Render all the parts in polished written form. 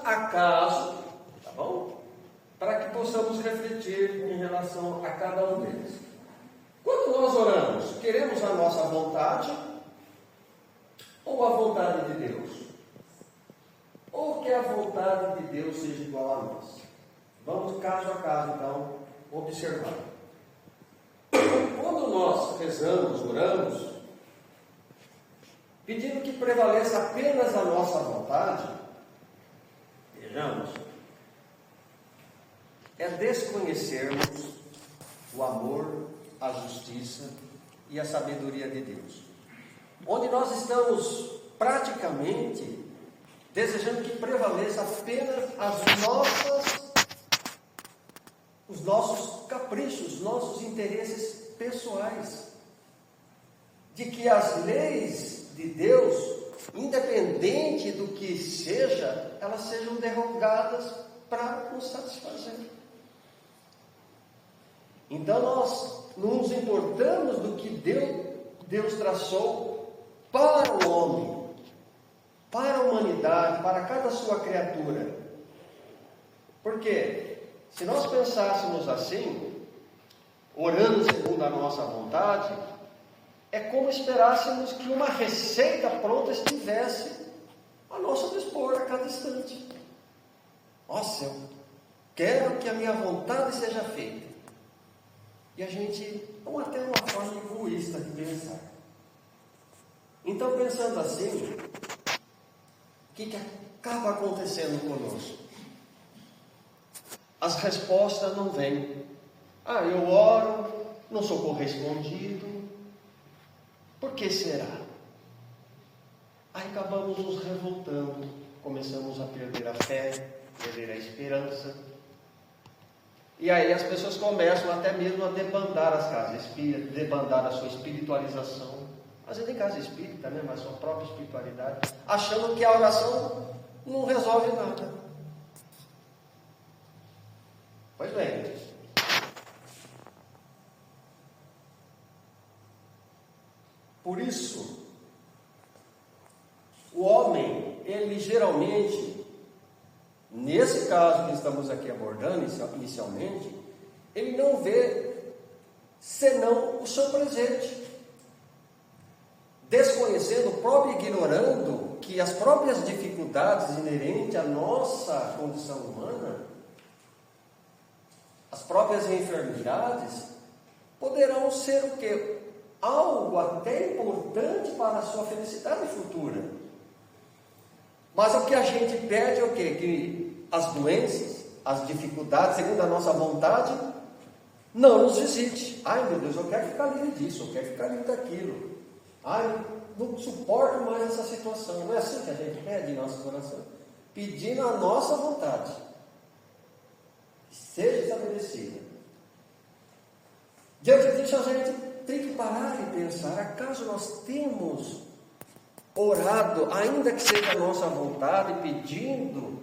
a caso, tá bom? Para que possamos refletir em relação a cada um deles. Quando nós oramos, queremos a nossa vontade ou a vontade de Deus? Ou que a vontade de Deus seja igual a nós? Vamos caso a caso, então, observar. Quando nós rezamos, oramos, pedindo que prevaleça apenas a nossa vontade, vejamos, é desconhecermos o amor, a justiça e a sabedoria de Deus. Onde nós estamos praticamente desejando que prevaleça apenas os nossos caprichos, os nossos interesses pessoais. De que as leis de Deus, independente do que seja, elas sejam derrogadas para nos satisfazer. Então nós não nos importamos do que Deus traçou para o homem, para a humanidade, para cada sua criatura. Porque se nós pensássemos assim, orando segundo a nossa vontade, é como esperássemos que uma receita pronta estivesse a nosso dispor a cada instante. Nossa, eu quero que a minha vontade seja feita. E a gente, ou até uma forma egoísta de pensar. Então, pensando assim, o que acaba acontecendo conosco? As respostas não vêm. Eu oro, não sou correspondido. Por que será? Aí acabamos nos revoltando, começamos a perder a fé, perder a esperança. E aí as pessoas começam até mesmo a debandar as casas espíritas, debandar a sua espiritualização. Às vezes em casa espírita, né? Mas sua própria espiritualidade, achando que a oração não resolve nada. Pois bem, por isso, o homem, ele geralmente, nesse caso que estamos aqui abordando inicialmente, ele não vê senão o seu presente, desconhecendo, próprio ignorando que as próprias dificuldades inerentes à nossa condição humana, as próprias enfermidades, poderão ser o quê? Algo até importante para a sua felicidade futura. Mas o que a gente pede é o quê? Que as doenças, as dificuldades, segundo a nossa vontade, não nos visite. Ai meu Deus, eu quero ficar livre disso, eu quero ficar livre daquilo. Ai, não suporto mais essa situação. Não é assim que a gente pede em nosso coração? Pedindo a nossa vontade, que seja estabelecida. Diante disso, a gente tem que parar e pensar, acaso nós temos orado, ainda que seja a nossa vontade, pedindo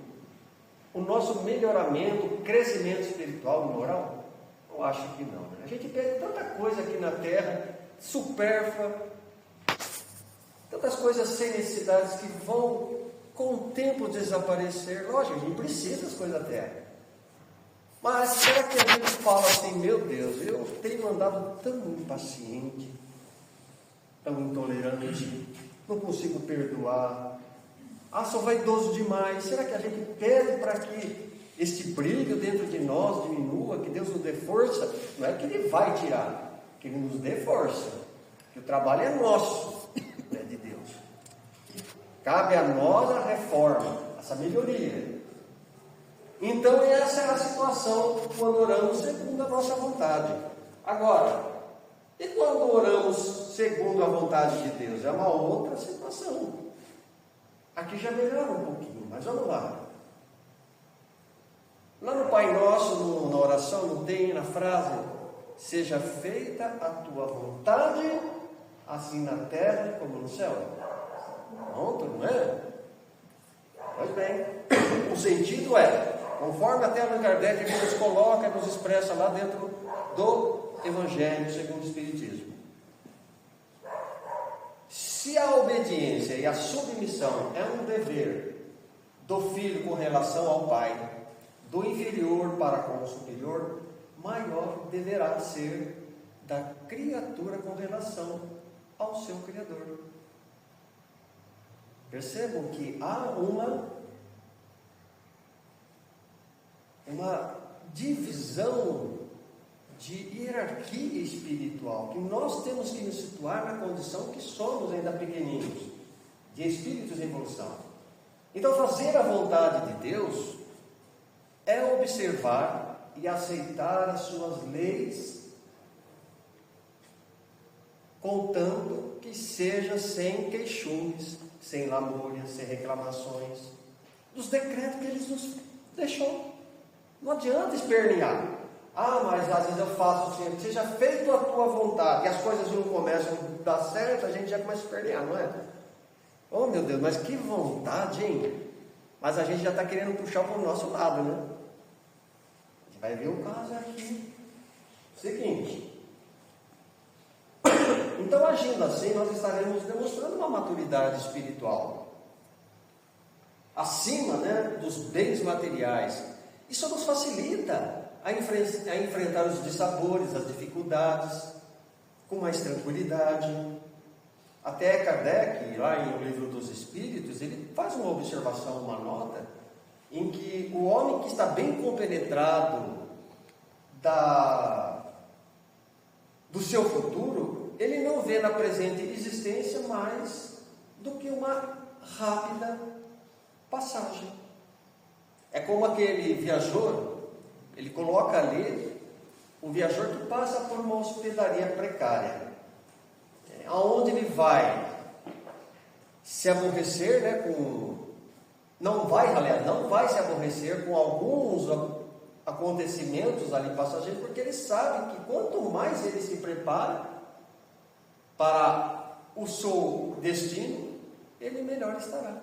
o nosso melhoramento, o crescimento espiritual e moral? Eu acho que não. A gente pede tanta coisa aqui na terra, supérflua, tantas coisas sem necessidades que vão com o tempo desaparecer. Lógico, a gente precisa das coisas da terra. Mas será que a gente fala assim, meu Deus, eu tenho andado tão impaciente, tão intolerante, não consigo perdoar, sou vaidoso demais. Será que a gente pede para que este brilho dentro de nós diminua, que Deus nos dê força? Não é que Ele vai tirar, que Ele nos dê força, que o trabalho é nosso, não é de Deus. Cabe a nós a reforma, essa melhoria. Então essa é a situação quando oramos segundo a nossa vontade. Agora, e quando oramos segundo a vontade de Deus? É uma outra situação. Aqui já melhora um pouquinho, mas vamos lá. Lá no Pai Nosso, na oração, não tem na frase: seja feita a tua vontade, assim na terra como no céu. Pronto, não é? Pois bem, o sentido é, conforme até Allan Kardec nos coloca, nos expressa lá dentro do Evangelho segundo o Espiritismo. Se a obediência e a submissão é um dever do filho com relação ao pai, do inferior para com o superior, maior deverá ser da criatura com relação ao seu Criador. Percebam que há uma divisão de hierarquia espiritual, que nós temos que nos situar na condição que somos ainda pequeninos, de espíritos em evolução. Então, fazer a vontade de Deus é observar e aceitar as suas leis, contanto que seja sem queixumes, sem lamúrias, sem reclamações, dos decretos que Ele nos deixou. Não adianta espernear. Mas às vezes eu faço assim, seja feito a tua vontade, e as coisas não começam a dar certo, a gente já começa a espernear, não é? Oh meu Deus, mas que vontade, hein? Mas a gente já está querendo puxar para o nosso lado, né? A gente vai ver o caso aqui. Seguinte. Então, agindo assim, nós estaremos demonstrando uma maturidade espiritual. Acima, dos bens materiais. Isso nos facilita a enfrentar os dissabores, as dificuldades, com mais tranquilidade. Até Kardec, lá em O Livro dos Espíritos, ele faz uma observação, uma nota, em que o homem que está bem compenetrado do seu futuro, ele não vê na presente existência mais do que uma rápida passagem. É como aquele viajor, ele coloca ali um viajor que passa por uma hospedaria precária, aonde ele vai se aborrecer, não vai se aborrecer com alguns acontecimentos ali passageiros, porque ele sabe que quanto mais ele se prepara para o seu destino, ele melhor estará.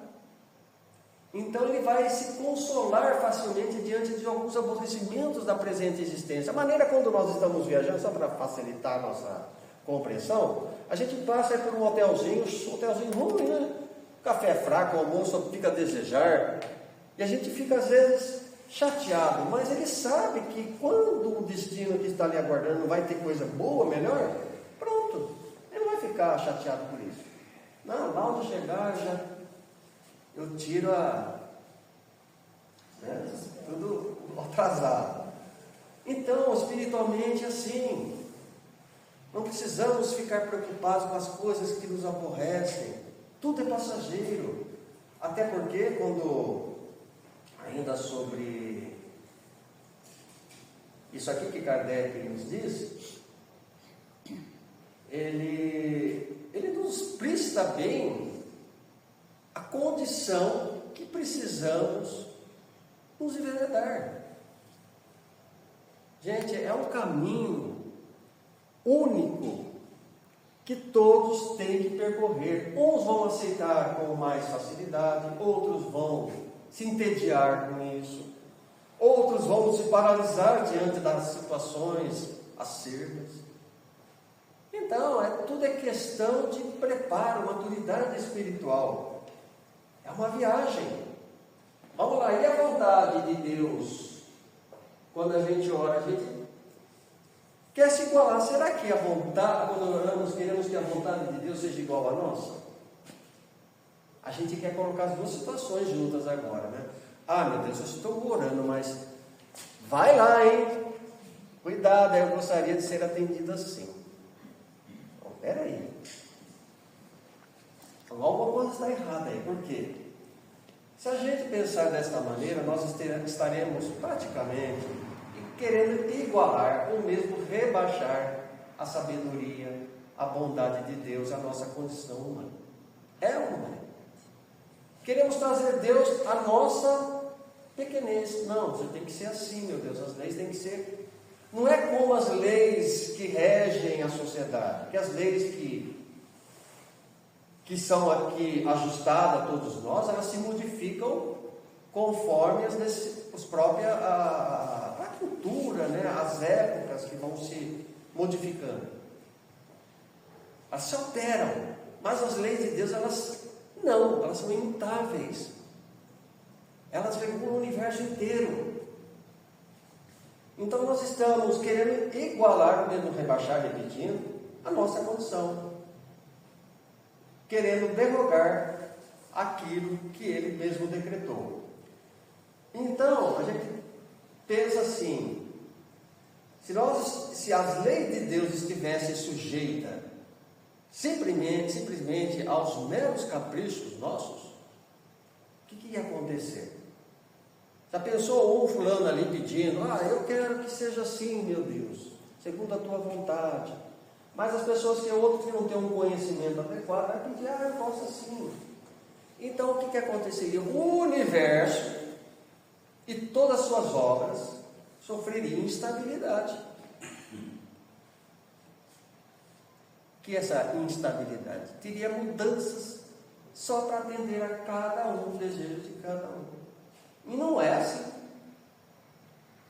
Então ele vai se consolar facilmente diante de alguns aborrecimentos da presente existência. A maneira quando nós estamos viajando, só para facilitar a nossa compreensão, a gente passa por um hotelzinho ruim, né? Café fraco, almoço fica a desejar, e a gente fica às vezes chateado, mas ele sabe que quando o destino que está ali aguardando vai ter coisa boa, melhor, pronto, ele não vai ficar chateado por isso. Não, lá onde chegar, eu tiro tudo atrasado. Então, espiritualmente, assim, não precisamos ficar preocupados com as coisas que nos aborrecem. Tudo é passageiro. Até porque, ainda sobre isso aqui que Kardec nos diz, ele nos presta bem a condição que precisamos nos enveredar. Gente, é um caminho único que todos têm que percorrer. Uns vão aceitar com mais facilidade, outros vão se entediar com isso, outros vão se paralisar diante das situações acerbas. Então, tudo é questão de preparo, maturidade espiritual. É uma viagem. Vamos lá, e a vontade de Deus? Quando a gente ora, a gente quer se igualar. Será que a vontade, quando oramos, queremos que a vontade de Deus seja igual à nossa? A gente quer colocar as duas situações juntas agora, né? Meu Deus, eu estou orando, mas vai lá, hein? Cuidado, eu gostaria de ser atendido assim. Então, peraí. Então, alguma coisa está errada aí. Por quê? Se a gente pensar desta maneira, nós estaremos praticamente querendo igualar ou mesmo rebaixar a sabedoria, a bondade de Deus, a nossa condição humana. É ou não é? Queremos trazer Deus à nossa pequenez. Não, você tem que ser assim, meu Deus, as leis têm que ser... Não é como as leis que regem a sociedade, porque as leis que são aqui ajustadas a todos nós, elas se modificam conforme a cultura, as épocas que vão se modificando. Elas se alteram, mas as leis de Deus, elas são imutáveis. elas regulam o universo inteiro. Então nós estamos querendo igualar, mesmo rebaixar, repetindo, a nossa condição, querendo derrogar aquilo que Ele mesmo decretou. Então, a gente pensa assim, se as leis de Deus estivessem sujeitas simplesmente aos meros caprichos nossos, o que ia acontecer? Já pensou um fulano ali pedindo, eu quero que seja assim, meu Deus, segundo a tua vontade. Mas as pessoas outros que não têm um conhecimento adequado, vai pedir, eu posso assim. Então o que aconteceria? O universo e todas as suas obras sofreriam instabilidade. Que essa instabilidade teria mudanças só para atender a cada um, o desejo de cada um. E não é assim.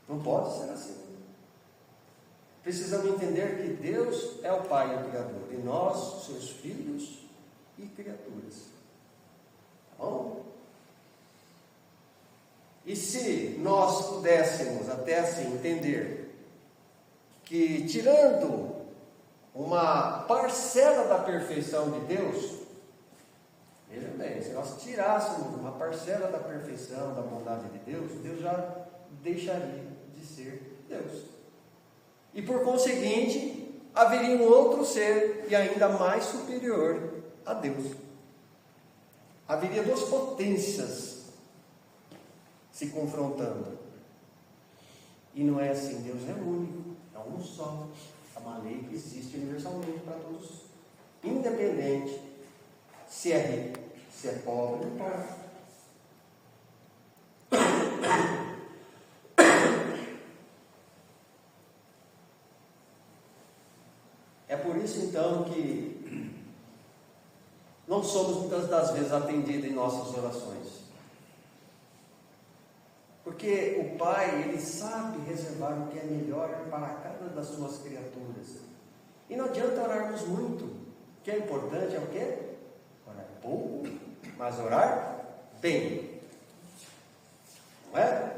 Não pode ser assim. Precisamos entender que Deus é o Pai e o Criador, e nós, seus filhos e criaturas. Tá bom? E se nós pudéssemos até assim entender que, tirando uma parcela da perfeição de Deus, veja bem, se nós tirássemos uma parcela da perfeição, da bondade de Deus, Deus já deixaria de ser Deus. E por conseguinte, haveria um outro ser e ainda mais superior a Deus. Haveria duas potências se confrontando. E não é assim, Deus é único, é um só. É uma lei que existe universalmente para todos, independente se é rico, se é pobre, não importa. É por isso então que não somos muitas das vezes atendidos em nossas orações. Porque o Pai, Ele sabe reservar o que é melhor para cada das suas criaturas. E não adianta orarmos muito. O que é importante é o quê? Orar pouco, mas orar bem. Não é?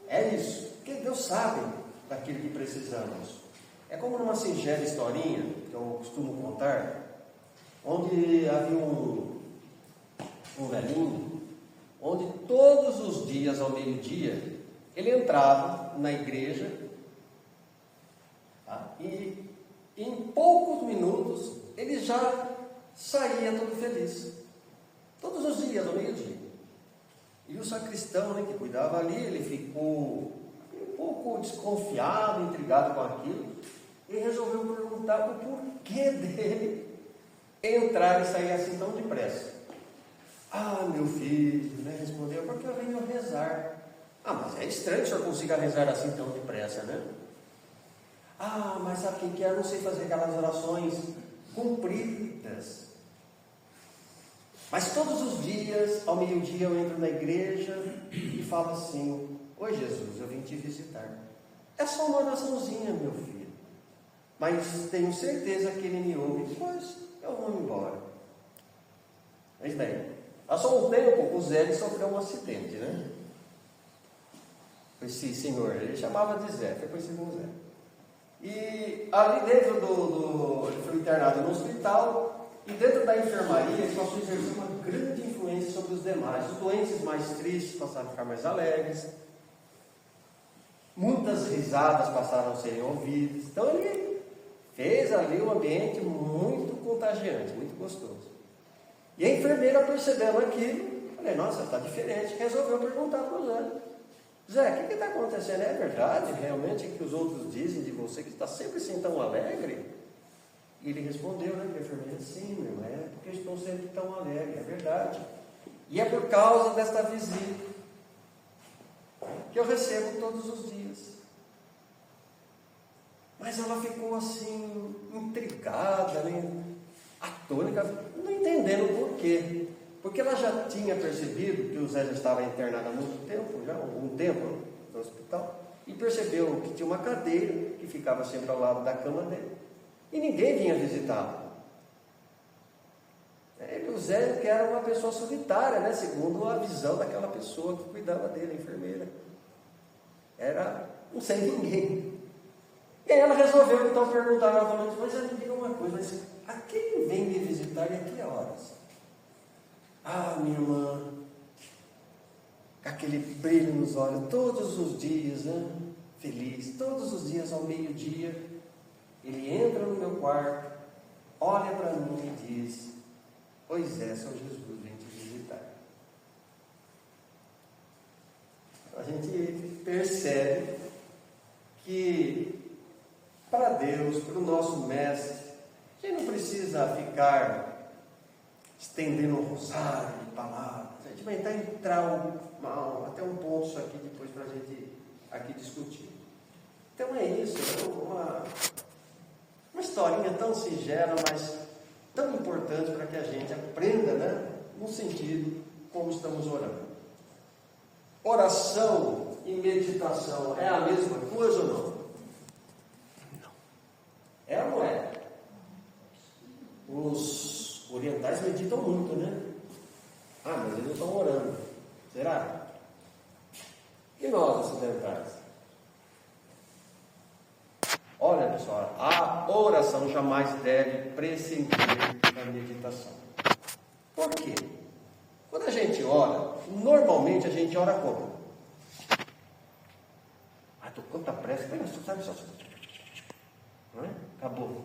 É isso. Porque Deus sabe daquilo que precisamos. É como numa singela historinha, que eu costumo contar, onde havia um velhinho, onde todos os dias, ao meio-dia, ele entrava na igreja, tá? E em poucos minutos, ele já saía todo feliz. Todos os dias, ao meio-dia. E o sacristão, que cuidava ali, ele ficou um pouco desconfiado, intrigado com aquilo, e resolveu perguntar o porquê dele entrar e sair assim tão depressa. Meu filho, respondeu, porque eu venho rezar. Mas é estranho que o senhor consiga rezar assim tão depressa, né? Mas sabe quem que é? Eu não sei fazer aquelas orações compridas. Mas todos os dias, ao meio-dia, eu entro na igreja e falo assim, oi Jesus, eu vim te visitar. É só uma oraçãozinha, meu filho. Mas tenho certeza que ele me ouve, depois eu vou embora. Mas bem, passou um tempo, o Zé sofreu um acidente, né? Esse senhor, ele chamava de Zé, foi conhecido como Zé. E ali dentro ele foi internado no hospital, e dentro da enfermaria ele passou a exercer uma grande influência sobre os demais. Os doentes mais tristes passaram a ficar mais alegres, muitas risadas passaram a serem ouvidas. Então ele fez ali um ambiente muito contagiante, muito gostoso. E a enfermeira, percebendo aquilo, falei, nossa, está diferente, resolveu perguntar para o Zé. Zé, o que está acontecendo? É verdade realmente que os outros dizem de você que está sempre assim tão alegre? E ele respondeu, para a enfermeira, sim, meu irmão, é porque eu estou sempre tão alegre, é verdade. E é por causa desta visita que eu recebo todos os dias. Mas ela ficou assim, intrigada, atônica, não entendendo por quê. Porque ela já tinha percebido que o Zé já estava internado há muito tempo, já algum tempo no hospital, e percebeu que tinha uma cadeira que ficava sempre ao lado da cama dele, e ninguém vinha visitá-lo. O Zé que era uma pessoa solitária, né? Segundo a visão daquela pessoa que cuidava dele, a enfermeira. Era um sem ninguém. E aí ela resolveu então perguntar novamente, mas ela me diga uma coisa, mas a quem vem me visitar e a que horas? Ah, minha irmã, com aquele brilho nos olhos, todos os dias, né? Feliz, todos os dias ao meio-dia, ele entra no meu quarto, olha para mim e diz, pois é, São Jesus, vem te visitar. A gente percebe que para Deus, para o nosso Mestre, a gente não precisa ficar estendendo um rosário de palavras. A gente vai entrar até um ponto isso aqui depois para a gente aqui discutir. Então é isso, uma historinha tão singela, mas tão importante para que a gente aprenda, né, no sentido como estamos orando. Oração e meditação é a mesma coisa ou não? Não. É ou não é? Os orientais meditam muito, né? Ah, mas eles não estão orando. Será? E nós, ocidentais? Olha, pessoal, a oração jamais deve prescindir da meditação. Por quê? Quando a gente ora, normalmente a gente ora como? Ah, estou com tanta pressa, sabe só. Não é? Acabou.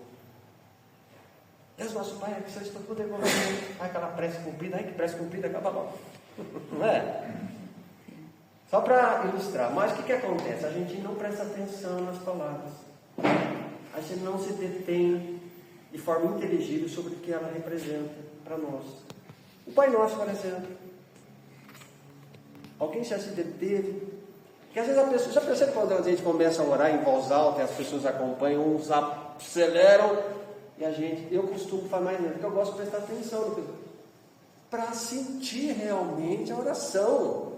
Deus nosso Pai, que vocês estão podendo ver. Aquela prece cumprida, que prece cumprida, acaba logo. Não é? Só para ilustrar. Mas o que acontece? A gente não presta atenção nas palavras. A gente não se detém de forma inteligível sobre o que ela representa para nós. O Pai Nosso, por exemplo. Alguém já se deteve? Porque às vezes a pessoa, já percebe quando a gente começa a orar em voz alta e as pessoas acompanham, uns aceleram, e eu costumo falar mais lento, porque eu gosto de prestar atenção para sentir realmente a oração.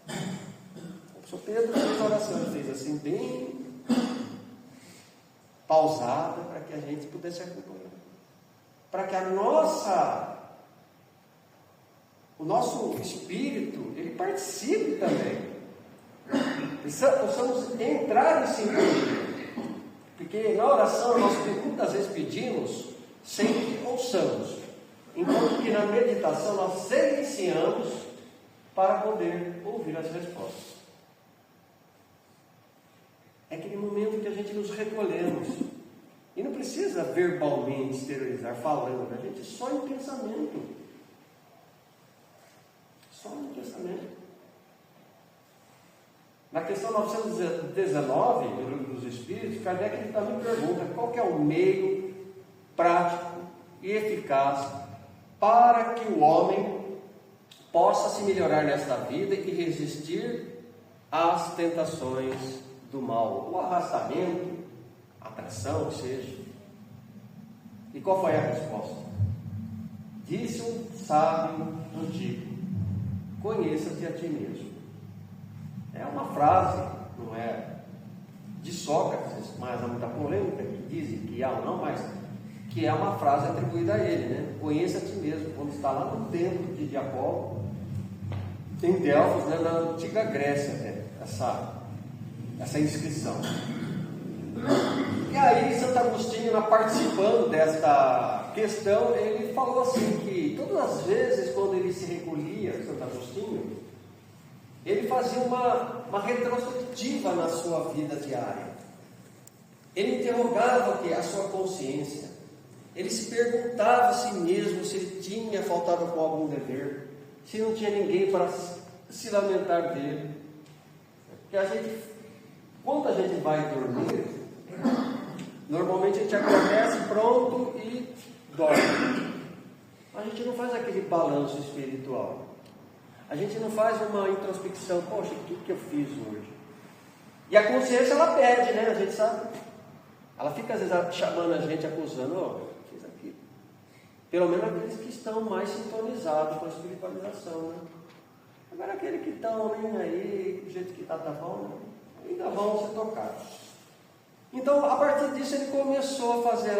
O Sr. Pedro fez a oração, fez assim, bem pausada, para que a gente pudesse acompanhar. Para que o nosso espírito, ele participe também. Precisamos entrar em sintonia. Porque na oração nós muitas vezes pedimos sem que ouçamos. Enquanto que na meditação nós silenciamos para poder ouvir as respostas. É aquele momento que a gente nos recolhemos. E não precisa verbalmente exteriorizar, falando, a gente só em pensamento. Só em pensamento. Na questão 919 do Livro dos Espíritos, Kardec ele também pergunta qual que é o meio prático e eficaz para que o homem possa se melhorar nesta vida e resistir às tentações do mal, o arrastamento, a atração, que seja. E qual foi a resposta? Disse um sábio antigo: conheça-te a ti mesmo. É uma frase, não é de Sócrates, mas há muita polêmica que dizem que há ou não, mas que é uma frase atribuída a ele, né? Conheça a ti mesmo, quando está lá no templo de Apolo, em Delfos, né, na antiga Grécia, né? essa inscrição. E aí Santo Agostinho, participando desta questão, ele falou assim que todas as vezes quando ele se recolhia, Santo Agostinho, ele fazia uma retrospectiva na sua vida diária. Ele interrogava a sua consciência. Ele se perguntava a si mesmo se ele tinha faltado com algum dever, se não tinha ninguém para se lamentar dele. Porque quando a gente vai dormir, normalmente a gente acordece pronto e dorme. A gente não faz aquele balanço espiritual. A gente não faz uma introspecção, poxa, o que eu fiz hoje? E a consciência, ela pede, né? A gente sabe. Ela fica às vezes chamando a gente, acusando, fiz aquilo. Pelo menos aqueles que estão mais sintonizados com a espiritualização, né? Agora aqueles que estão nem aí, do jeito que está bom, né? Ainda vão ser tocados. Então, a partir disso, ele começou a fazer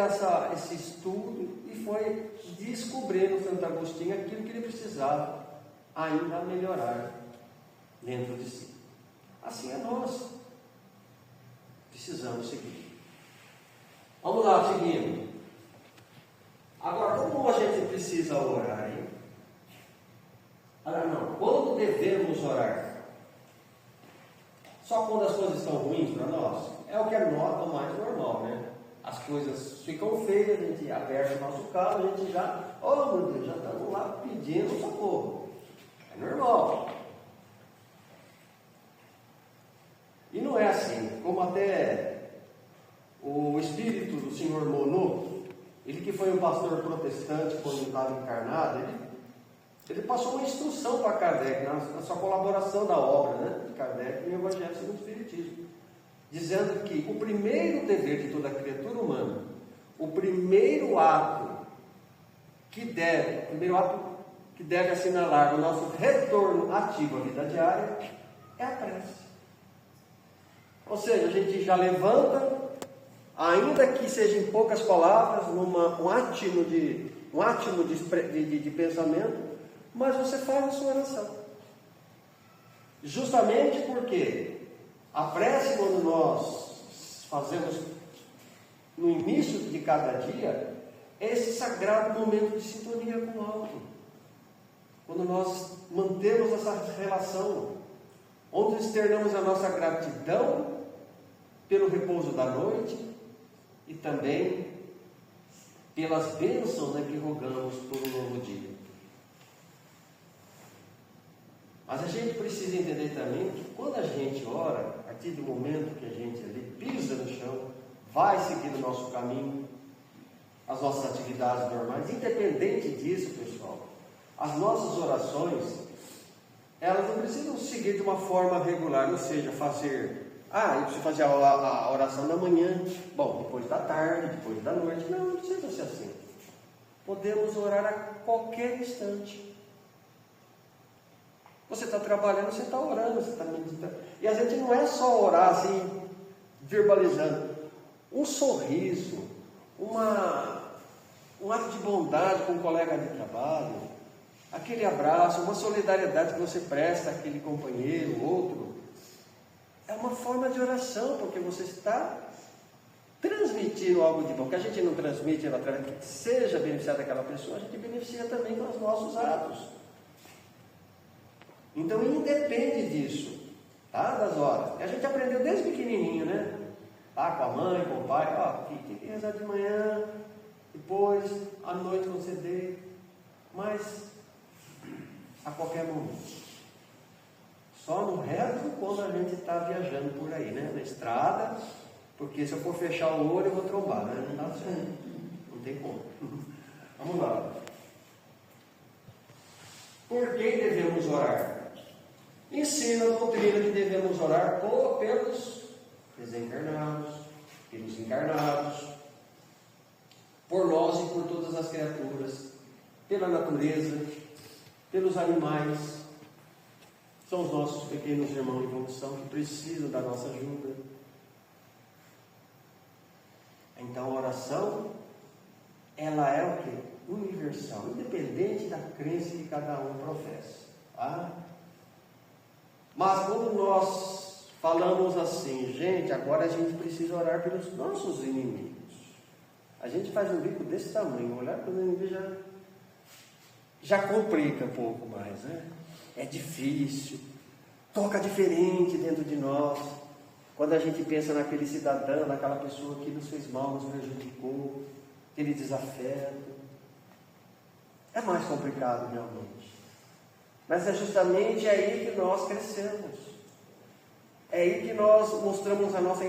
esse estudo e foi descobrindo, Santo Agostinho, aquilo que ele precisava ainda melhorar dentro de si. Assim é nós. Precisamos seguir. Vamos lá, seguindo. Agora, como a gente precisa orar, hein? Não, quando devemos orar? Só quando as coisas estão ruins para nós? É o que é o mais normal, né? As coisas ficam feias, a gente aperta o nosso carro, a gente já, oh meu Deus, já estamos lá pedindo socorro. É normal. E não é assim, como até o espírito do senhor Monod, ele que foi um pastor protestante quando estava encarnado, ele passou uma instrução para Kardec, na sua colaboração da obra, né, de Kardec no Evangelho segundo o Espiritismo, dizendo que o primeiro dever de toda criatura humana, o primeiro ato que deve assinalar o nosso retorno ativo à vida diária é a prece. Ou seja, a gente já levanta, ainda que seja em poucas palavras, um átimo de pensamento, mas você faz a sua oração. Justamente porque a prece, quando nós fazemos no início de cada dia, é esse sagrado momento de sintonia com o alto. Quando nós mantemos essa relação, onde externamos a nossa gratidão pelo repouso da noite e também pelas bênçãos, né, que rogamos por um novo dia. Mas a gente precisa entender também que quando a gente ora, a partir do momento que a gente ali pisa no chão, vai seguir o nosso caminho, as nossas atividades normais, independente disso, pessoal, as nossas orações, elas não precisam seguir de uma forma regular, ou seja, eu preciso fazer a oração da manhã, depois da tarde, depois da noite. Não precisa ser assim. Podemos orar a qualquer instante. Você está trabalhando, você está orando, você está meditando. E a gente não é só orar assim, verbalizando. Um sorriso, um ato de bondade com um colega de trabalho, aquele abraço, uma solidariedade que você presta àquele companheiro, outro, é uma forma de oração, porque você está transmitindo algo de bom, que a gente não transmite através que seja beneficiado aquela pessoa, a gente beneficia também com os nossos atos. Então, independe disso, tá? Das horas. A gente aprendeu desde pequenininho, né? Tá? Com a mãe, com o pai, tem que rezar de manhã, depois, à noite quando você deita, mas a qualquer momento. Só não rezo quando a gente está viajando por aí, né? Na estrada, porque se eu for fechar o olho eu vou trombar, né? Não dá certo, não tem como. Vamos lá. Por que devemos orar? Ensina a doutrina que devemos orar pelos desencarnados, pelos encarnados, por nós e por todas as criaturas, pela natureza, pelos animais. São os nossos pequenos irmãos em evolução que precisam da nossa ajuda. Então a oração, ela é o quê? Universal, independente da crença que cada um professa. Tá? Mas quando nós falamos assim, gente, agora a gente precisa orar pelos nossos inimigos. A gente faz um bico desse tamanho, olhar para o inimigo já complica um pouco mais, né? É difícil, toca diferente dentro de nós. Quando a gente pensa naquele cidadão, naquela pessoa que nos fez mal, nos prejudicou, aquele desafeto, é mais complicado realmente. Mas é justamente aí que nós crescemos. É aí que nós mostramos a nossa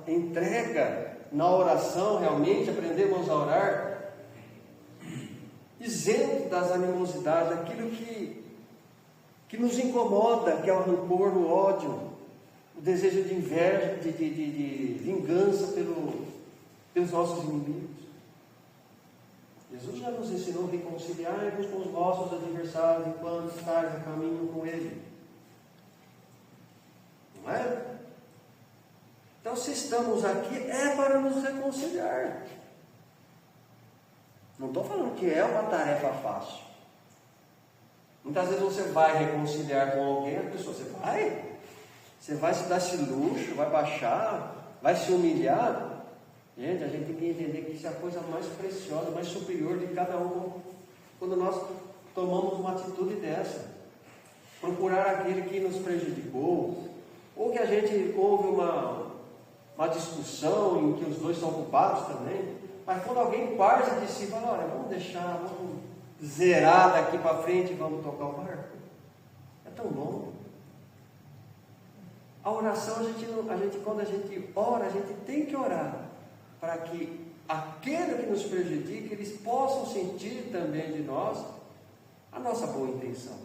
entrega na oração, realmente aprendemos a orar isento das animosidades, aquilo que nos incomoda, que é o rancor, o ódio, o desejo de inveja, de vingança pelos nossos inimigos. Jesus já nos ensinou a reconciliar-nos com os nossos adversários enquanto estáis a caminho com Ele. Não é? Então, se estamos aqui, é para nos reconciliar. Não estou falando que é uma tarefa fácil. Muitas vezes você vai reconciliar com alguém, a pessoa, você vai se dar esse luxo, vai baixar, vai se humilhar. Gente, a gente tem que entender que isso é a coisa mais preciosa, mais superior de cada um. Quando nós tomamos uma atitude dessa, procurar aquele que nos prejudicou, ou que a gente houve uma discussão em que os dois são culpados também, mas quando alguém parte de si e fala, olha, vamos zerar daqui para frente e vamos tocar o barco. É tão bom. A oração, quando a gente ora, a gente tem que orar para que aquele que nos prejudica, eles possam sentir também de nós a nossa boa intenção.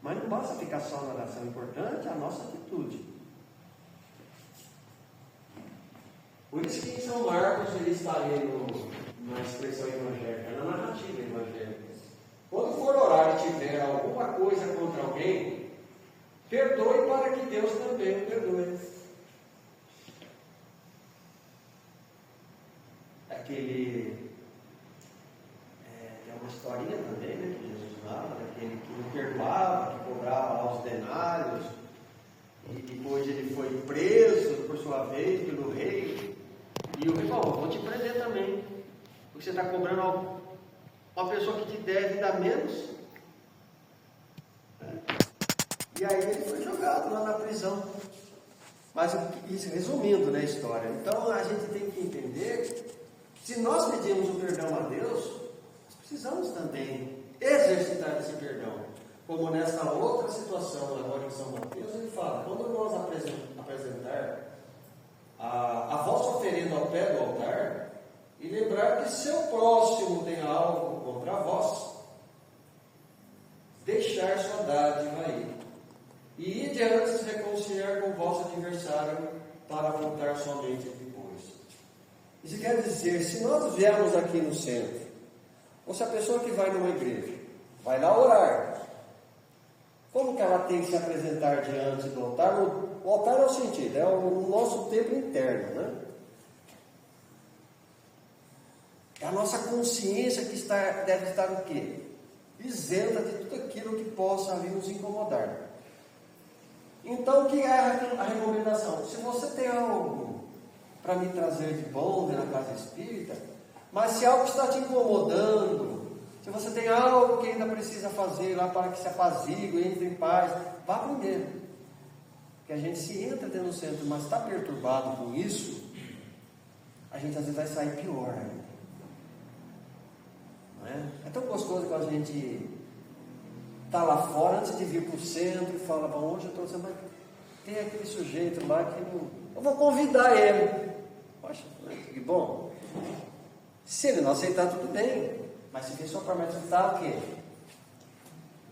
Mas não basta ficar só na oração, importante é a nossa atitude. Por isso que em São Marcos ele está ali na expressão evangélica, na narrativa evangélica. Quando for orar e tiver alguma coisa contra alguém, perdoe para que Deus também o perdoe. Tem uma historinha também, né, que Jesus fala, daquele que não perdoava, que cobrava lá os denários, e depois ele foi preso, por sua vez, pelo rei, e o rei falou, vou te prender também, porque você está cobrando uma pessoa que te deve dar menos. E aí ele foi jogado lá na prisão. Mas isso resumindo, né, a história. Então a gente tem que entender que se nós pedimos o perdão a Deus, nós precisamos também exercitar esse perdão. Como nessa outra situação agora em São Mateus, ele fala, quando nós apresentar a vossa oferenda ao pé do altar, e lembrar que seu próximo tem algo contra vós, deixar sua dádiva aí, e ide antes reconciliar com o vosso adversário, para voltar somente depois. Isso quer dizer, se nós viermos aqui no centro, ou se a pessoa que vai numa igreja, vai lá orar, como que ela tem que se apresentar diante do altar? O altar é o sentido, é o nosso templo interno, né? É a nossa consciência que deve estar o quê? Isenta de tudo aquilo que possa ali nos incomodar. Então, o que é a recomendação? Se você tem algo para me trazer de bom na casa espírita, mas se algo está te incomodando, se você tem algo que ainda precisa fazer lá para que se apazigue, entre em paz, vá primeiro. Porque a gente se entra dentro do centro, mas está perturbado com isso, a gente às vezes vai sair pior ainda. É tão gostoso quando a gente está lá fora, antes de vir para o centro, e fala, bom, hoje eu estou dizendo, mas tem aquele sujeito lá que não... Eu vou convidar ele. Poxa, que bom. Se ele não aceitar, tudo bem. Mas se fez sua parte, tentar o quê?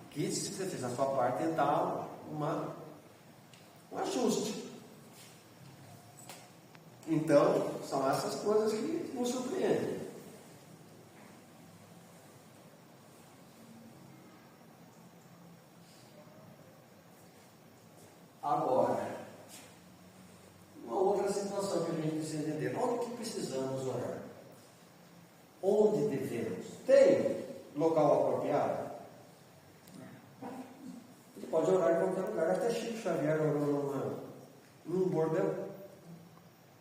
Que se você fez a sua parte, tentar um ajuste. Então, são essas coisas que nos surpreendem. Agora, uma outra situação que a gente precisa entender. Onde que precisamos orar? Onde devemos? Tem local apropriado? Você pode orar em qualquer lugar. Até Chico Xavier orou num bordel.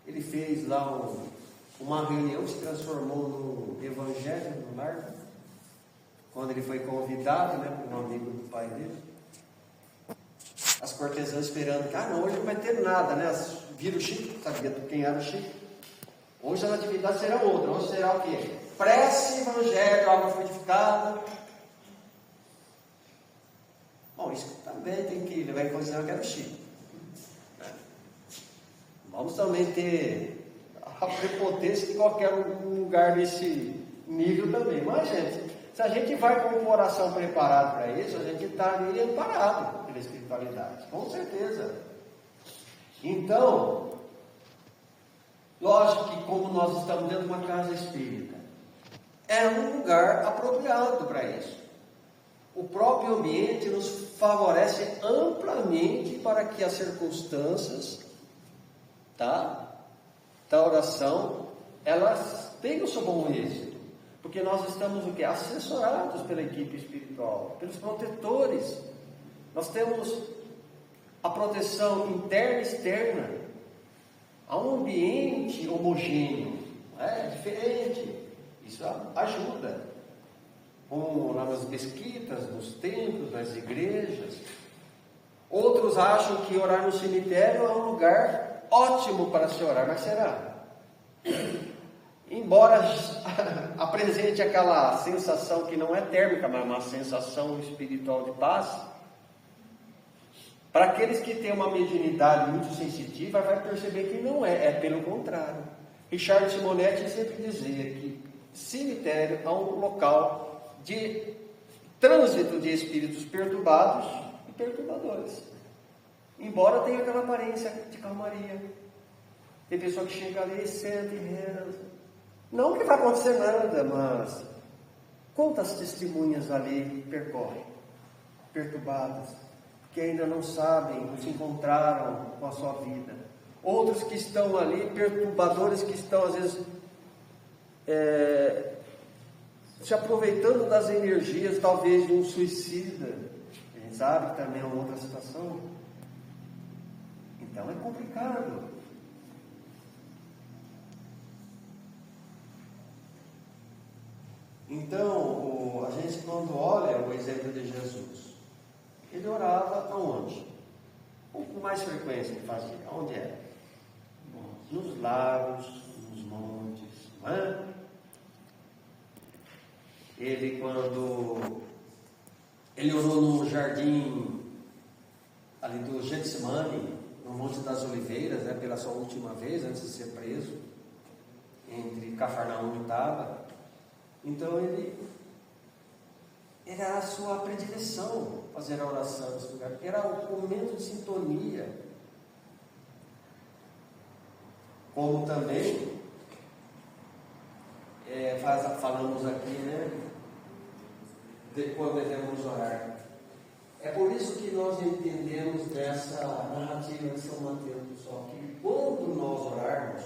Ele fez lá uma reunião que se transformou no Evangelho no Lar. Quando ele foi convidado, né, por um amigo do pai dele. As cortesãs esperando que, não, hoje não vai ter nada, né? Viram o Chico, sabia quem era o Chico. Hoje as atividades serão outras. Hoje será o quê? Prece, evangelho, água frutificada. Bom, isso também tem que levar em consideração que era o Chico. Vamos também ter a prepotência de qualquer lugar desse nível também. Mas, gente, se a gente vai com o coração preparado para isso, a gente está ali amparado pela espiritualidade, com certeza. Então, lógico que como nós estamos dentro de uma casa espírita, é um lugar apropriado para isso. O próprio ambiente nos favorece amplamente para que as circunstâncias da oração, ela tem o seu bom êxito, porque nós estamos o quê? Assessorados pela equipe espiritual, pelos protetores. Nós temos a proteção interna e externa. Há um ambiente homogêneo, diferente. Isso ajuda. Como nas mesquitas, nos templos, nas igrejas. Outros acham que orar no cemitério é um lugar ótimo para se orar, mas será? Embora apresente aquela sensação que não é térmica, mas uma sensação espiritual de paz, para aqueles que têm uma mediunidade muito sensitiva, vai perceber que não é pelo contrário. Richard Simonetti sempre dizia que cemitério é um local de trânsito de espíritos perturbados e perturbadores. Embora tenha aquela aparência de calmaria. Tem pessoa que chega ali e senta e reza. Não que vai acontecer nada, mas quantas testemunhas ali percorrem, perturbadas, que ainda não sabem, não se encontraram com a sua vida. Outros que estão ali, perturbadores, que estão às vezes se aproveitando das energias, talvez de um suicida. A gente sabe que também é uma outra situação. Então é complicado. Então, a gente quando olha o exemplo de Jesus, ele orava aonde? Com mais frequência ele fazia. Onde era? Nos lagos, nos montes, não é? Ele, quando ele orou no jardim ali do Getsemane, no Monte das Oliveiras, pela sua última vez, antes de ser preso, entre Cafarnaum e Taba. Então era a sua predileção fazer a oração nesse lugar, era o momento de sintonia. Como também falamos aqui, de quando devemos orar. É por isso que nós entendemos dessa narrativa de São Mateus, pessoal, que quando nós orarmos,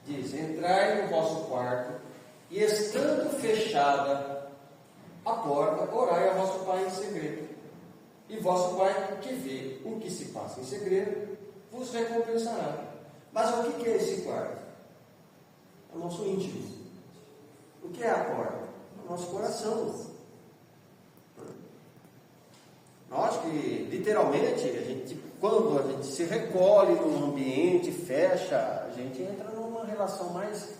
diz: entrai no vosso quarto e, estando fechada a porta, orai a vosso Pai em segredo. E vosso Pai, que vê o que se passa em segredo, vos recompensará. Mas o que é esse quarto? É o nosso íntimo. O que é a porta? É o nosso coração. Nós que, literalmente, quando a gente se recolhe num ambiente, fecha, a gente entra numa relação mais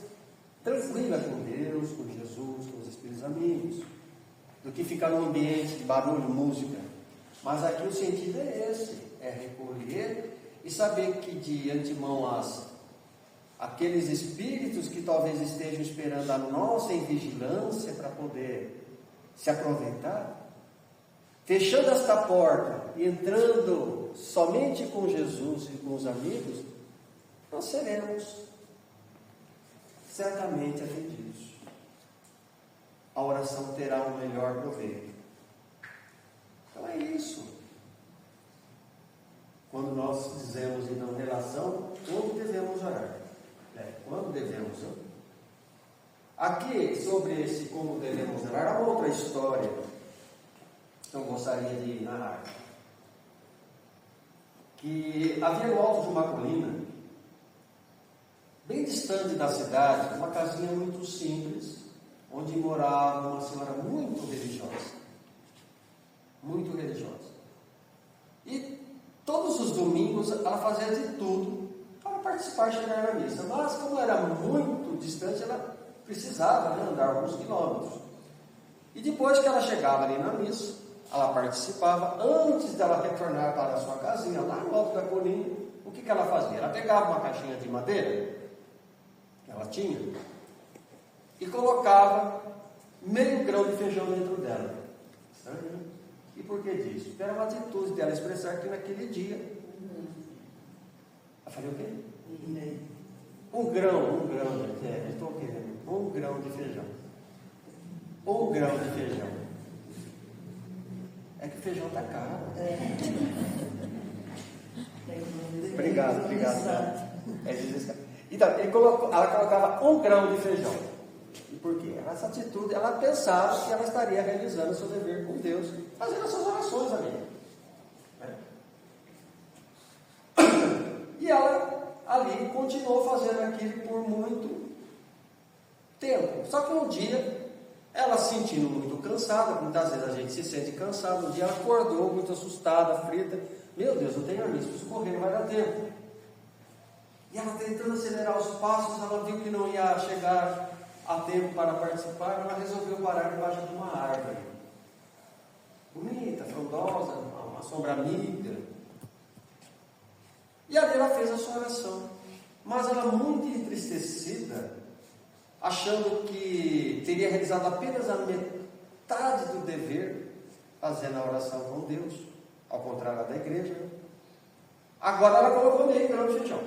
tranquila com Deus, com Jesus, com os espíritos amigos, do que ficar num ambiente de barulho, música. Mas aqui o sentido é esse, é recolher e saber que de antemão aqueles espíritos que talvez estejam esperando a nossa vigilância para poder se aproveitar, fechando esta porta e entrando somente com Jesus e com os amigos, nós seremos certamente atendidos. A oração terá um melhor proveito. Então é isso. Quando nós dizemos então relação, quando devemos orar? Quando devemos orar? Aqui, sobre esse como devemos orar, há outra história que eu gostaria de narrar. Que havia no alto de uma colina, bem distante da cidade, uma casinha muito simples, onde morava uma senhora muito religiosa. Muito religiosa. E todos os domingos ela fazia de tudo para participar e chegar na missa. Mas como era muito distante, ela precisava andar alguns quilômetros. E depois que ela chegava ali na missa, ela participava. Antes dela retornar para a sua casinha, lá no alto da colina, o que ela fazia? Ela pegava uma caixinha de madeira que ela tinha e colocava meio grão de feijão dentro dela. E por que disso? Era uma atitude dela expressar que naquele dia. Eu falei o quê? Um grão, estou querendo. Um grão de feijão. Um grão de feijão. É que o feijão está caro. Obrigado. Então, ela colocava 1 grão de feijão. E por quê? Essa atitude, ela pensava que ela estaria realizando o seu dever com Deus, fazendo as suas orações ali. E ela ali continuou fazendo aquilo por muito tempo. Só que um dia, ela se sentindo muito cansada, muitas vezes a gente se sente cansado, um dia ela acordou muito assustada, aflita. Meu Deus, eu tenho arminhos, preciso correr, não vai dar tempo. E ela tentando acelerar os passos, ela viu que não ia chegar a tempo para participar, ela resolveu parar debaixo de uma árvore. Bonita, frondosa, uma sombra amiga. E ali ela fez a sua oração. Mas ela muito entristecida, achando que teria realizado apenas a metade do dever, fazendo a oração com Deus, ao contrário da igreja. Agora ela colocou meio grão de feijão.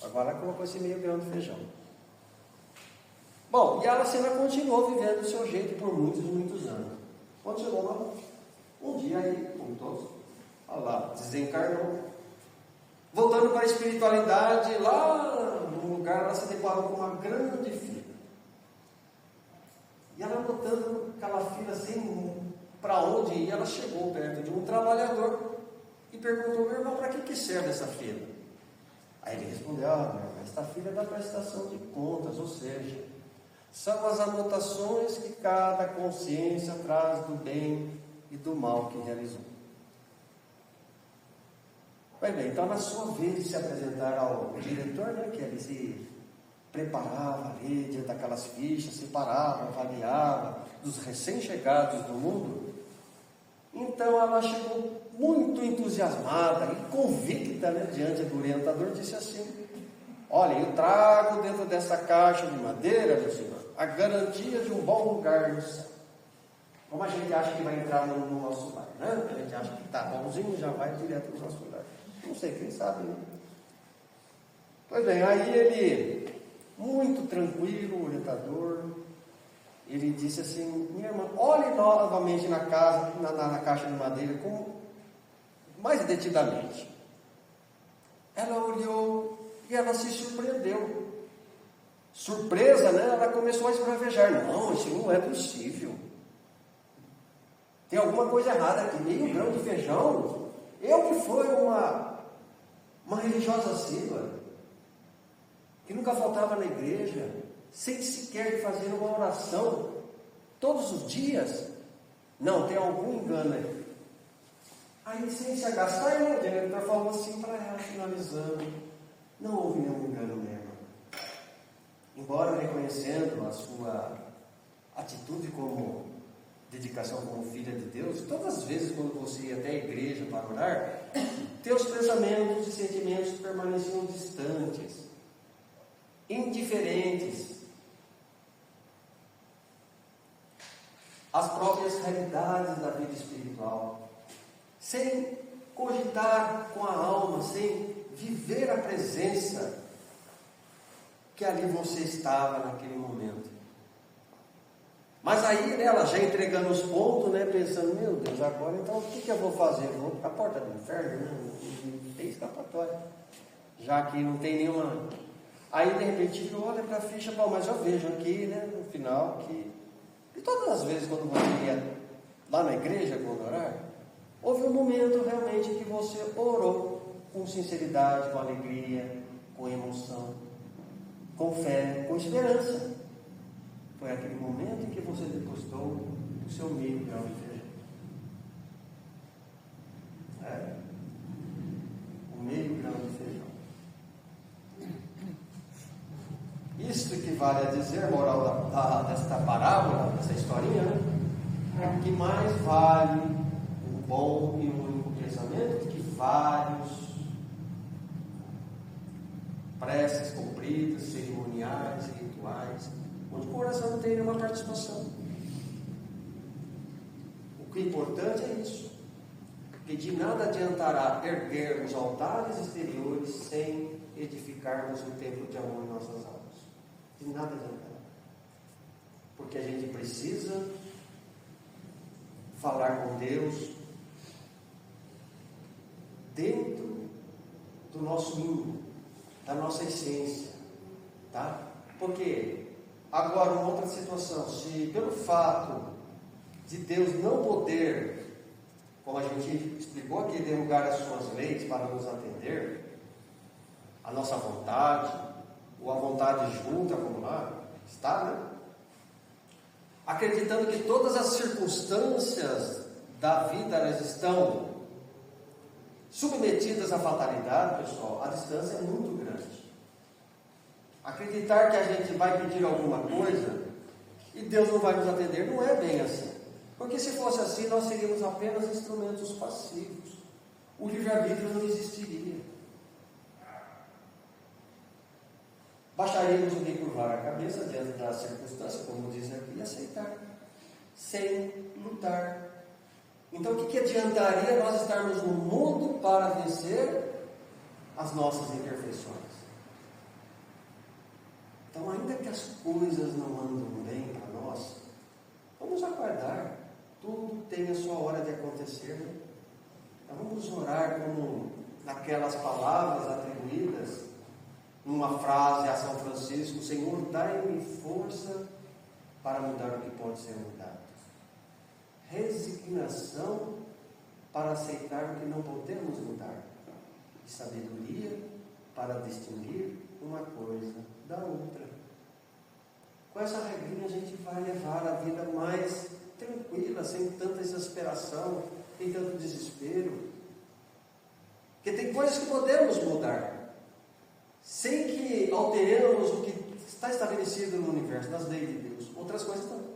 Agora ela colocou esse meio grão de feijão. Bom, e ela continuou vivendo do seu jeito por muitos, muitos anos. Quando chegou lá, um dia aí, como todos, olha lá, desencarnou. Voltando para a espiritualidade, lá no lugar, ela se deparou com uma grande fila. E ela notando aquela fila assim, para onde ir, ela chegou perto de um trabalhador e perguntou: meu irmão, para que serve essa fila? Aí ele respondeu: meu irmão, esta fila é da prestação de contas, ou seja, são as anotações que cada consciência traz do bem e do mal que realizou. Pois bem, então na sua vez de se apresentar ao diretor, né, que ele se preparava ali diante daquelas fichas, separava, avaliava dos recém-chegados do mundo, então ela chegou muito entusiasmada e convicta, né, diante do orientador, disse assim: olha, eu trago dentro dessa caixa de madeira, meu senhor, a garantia de um bom lugar no céu. Como a gente acha que vai entrar no nosso lar, né? A gente acha que está bonzinho, já vai direto no nosso lugar. Não sei, quem sabe, né? Pois bem, aí ele, muito tranquilo, o orientador, ele disse assim: minha irmã, olhe novamente na casa, na caixa de madeira, mais detidamente. Ela olhou e ela se surpreendeu. Surpresa, né? Ela começou a esbravejar: não, isso não é possível. Tem alguma coisa errada aqui. Meio grão de feijão? Eu que fui uma religiosa assídua, que nunca faltava na igreja, sem sequer fazer uma oração todos os dias. Não, tem algum engano aí. Aí, sem se agastar, o diretor falou assim para ela, finalizando: não houve nenhum engano mesmo. Embora reconhecendo a sua atitude como dedicação como filha de Deus, todas as vezes quando você ia até a igreja para orar, teus pensamentos e sentimentos permaneciam distantes, indiferentes às próprias realidades da vida espiritual, sem cogitar com a alma, sem viver a presença que ali você estava naquele momento. Mas aí, né, ela já entregando os pontos, né, pensando: meu Deus, agora então o que eu vou fazer? Eu vou para a porta do inferno? Né? Não tem escapatória, já que não tem nenhuma. Aí de repente ele olha para a ficha: bom, mas eu vejo aqui, né, no final, que e todas as vezes quando você ia lá na igreja quando orar, houve um momento realmente que você orou com sinceridade, com alegria, com emoção, com fé, com esperança. Foi aquele momento em que você depositou o seu meio grão de feijão. O meio grão de feijão. Isso equivale a dizer, moral desta parábola, dessa historinha, né? Que mais vale um bom e um único pensamento do que vários preces cumpridas, cerimoniais, rituais, onde o coração não tem nenhuma participação. O que é importante é isso, porque de nada adiantará erguermos altares exteriores sem edificarmos um templo de amor em nossas almas. De nada adiantará, porque a gente precisa falar com Deus dentro do do nosso íntimo, da nossa essência, tá? Porque, agora, uma outra situação, se pelo fato de Deus não poder, como a gente explicou aqui, ter lugar às suas leis para nos atender, a nossa vontade, ou a vontade junta, como lá está, né? Acreditando que todas as circunstâncias da vida, elas estão submetidas à fatalidade, pessoal, a distância é muito grande. Acreditar que a gente vai pedir alguma coisa e Deus não vai nos atender, não é bem assim. Porque se fosse assim, nós seríamos apenas instrumentos passivos. O livre-arbítrio não existiria. Bastaríamos o curvar a cabeça diante da circunstância, como diz aqui, e aceitar, sem lutar. Então, o que adiantaria nós estarmos no mundo para vencer as nossas imperfeições? Então, ainda que as coisas não andam bem para nós, vamos aguardar. Tudo tem a sua hora de acontecer, né? Então, vamos orar como naquelas palavras atribuídas, numa frase a São Francisco: Senhor, dai-me força para mudar o que pode ser mudado. Resignação para aceitar o que não podemos mudar. E sabedoria para distinguir uma coisa da outra. Com essa regrinha a gente vai levar a vida mais tranquila, sem tanta exasperação, sem tanto desespero. Porque tem coisas que podemos mudar, sem que alteremos o que está estabelecido no universo, nas leis de Deus. Outras coisas não.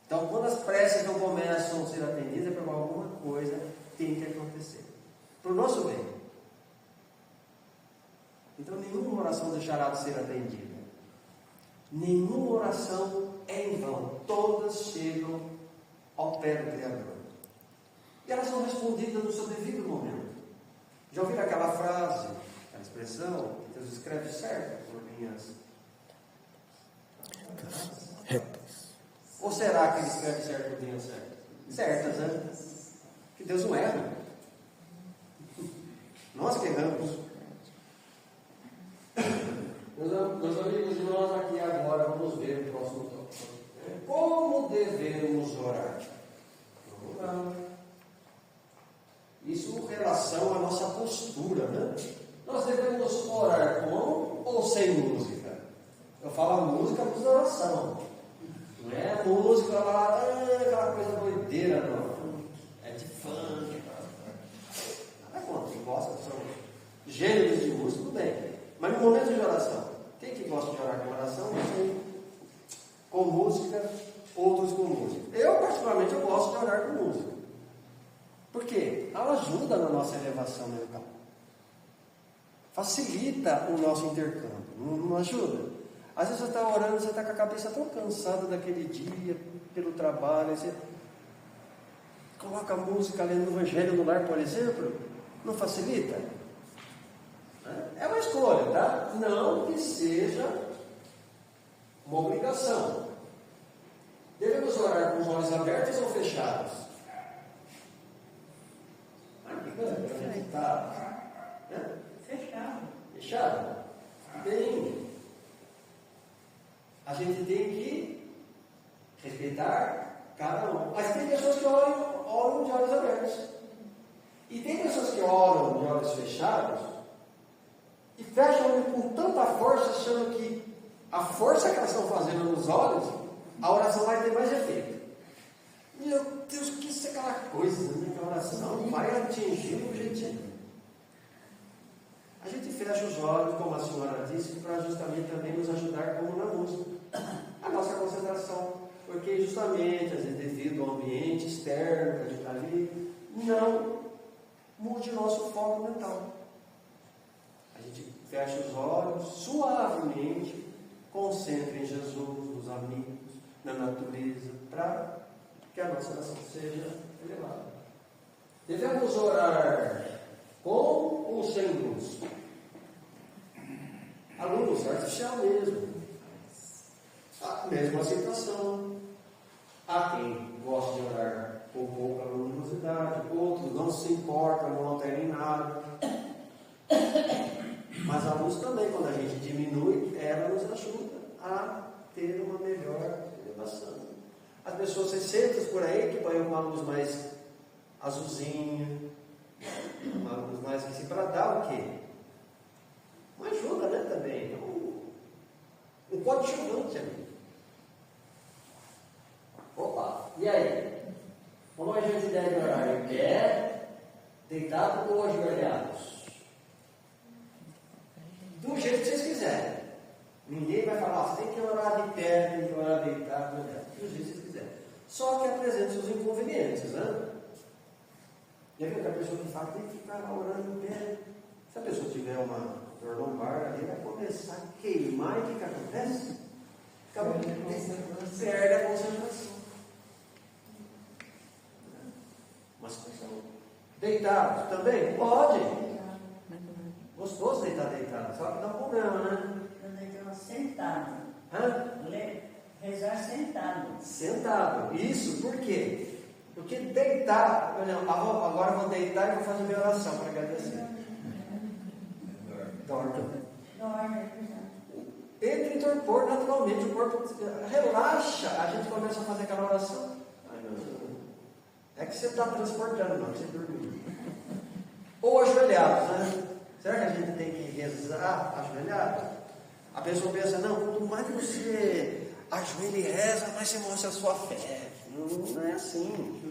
Então, quando as preces não começam a ser atendidas, é porque alguma coisa tem que acontecer. Para o nosso bem. Então, nenhuma oração deixará de ser atendida. Nenhuma oração é em vão. Todas chegam ao pé do Criador. E elas são respondidas no seu devido momento. Já ouviram aquela frase, aquela expressão, que Deus escreve certo por linhas retas? Ou será que Ele escreve certo por linhas certas? Certas, né? Que Deus não erra. Nós que erramos. Meus amigos, nós aqui agora vamos ver o próximo tópico. Como devemos orar? Vamos lá. Isso em relação à nossa postura, né? Nós devemos orar com ou sem música? Eu falo a música de oração. Não é a música lá, aquela coisa doideira, não. É de funk. Nada contra, quem gosta, são gêneros de música, tudo bem. Mas no momento de oração, quem que gosta de orar com oração? Com música, outros com música. Eu, particularmente, eu gosto de orar com música. Por quê? Ela ajuda na nossa elevação mental. Facilita o nosso intercâmbio. Não ajuda? Às vezes você está orando, você está com a cabeça tão cansada daquele dia, pelo trabalho, aí você coloca a música lendo o Evangelho no lar, por exemplo. Não facilita? É uma escolha, tá? Não que seja uma obrigação. Devemos orar com os olhos abertos ou fechados? Fechado. Fechado? Bem, a gente tem que respeitar cada um. Mas tem pessoas que oram de olhos abertos. E tem pessoas que oram de olhos fechados e fecham com tanta força, achando que a força que elas estão fazendo nos olhos, a oração vai ter mais efeito. Meu Deus, que isso é aquela coisa, né? A oração vai atingir o jeitinho. A gente fecha os olhos, como a senhora disse, para justamente também nos ajudar, como na música, a nossa concentração. Porque justamente, às vezes, devido ao ambiente externo que a gente está ali, não mude o nosso foco mental. A gente fecha os olhos, suavemente, concentra em Jesus, nos amigos, na natureza, para que a nossa oração seja elevada. Devemos orar com ou sem luz? A luz artificial mesmo. A mesma situação. Há quem gosta de orar com pouca luminosidade, outros não se importam, não alteram em nada. diminui, ela nos ajuda a ter uma melhor elevação. As pessoas 60 por aí que banham uma luz mais azulzinha, uma luz mais assim, para dar o quê? Uma ajuda, né, também. Um coadjuvante ali. Opa, e aí? Como a gente deve orar em pé, deitado ou ajoelhados? Do jeito que vocês quiserem. Ninguém vai falar, você tem que orar de pé, tem que orar deitado, do jeito que vocês quiserem. Só que apresenta os inconvenientes, né? Já viu que a pessoa que fala, tem que ficar lá orando em pé. Se a pessoa tiver uma dor lombar, ele vai começar a queimar, e o que acontece? Perde a concentração. Mas deitado também? Pode. Gostoso deitar deitado, só que dá um problema, né? Eu deitava sentado. Hã? Rezar sentado. Sentado. Isso, por quê? Porque deitar, por exemplo, agora eu vou deitar e vou fazer minha oração para agradecer. Dorme. Entra em torpor naturalmente, o corpo relaxa, a gente começa a fazer aquela oração. É que você está transportando, não, você dormiu. Ou ajoelhados, né? Será que a gente tem que rezar ajoelhado? A pessoa pensa, não, quanto mais você ajoelha e reza, mais você mostra a sua fé. Não é assim.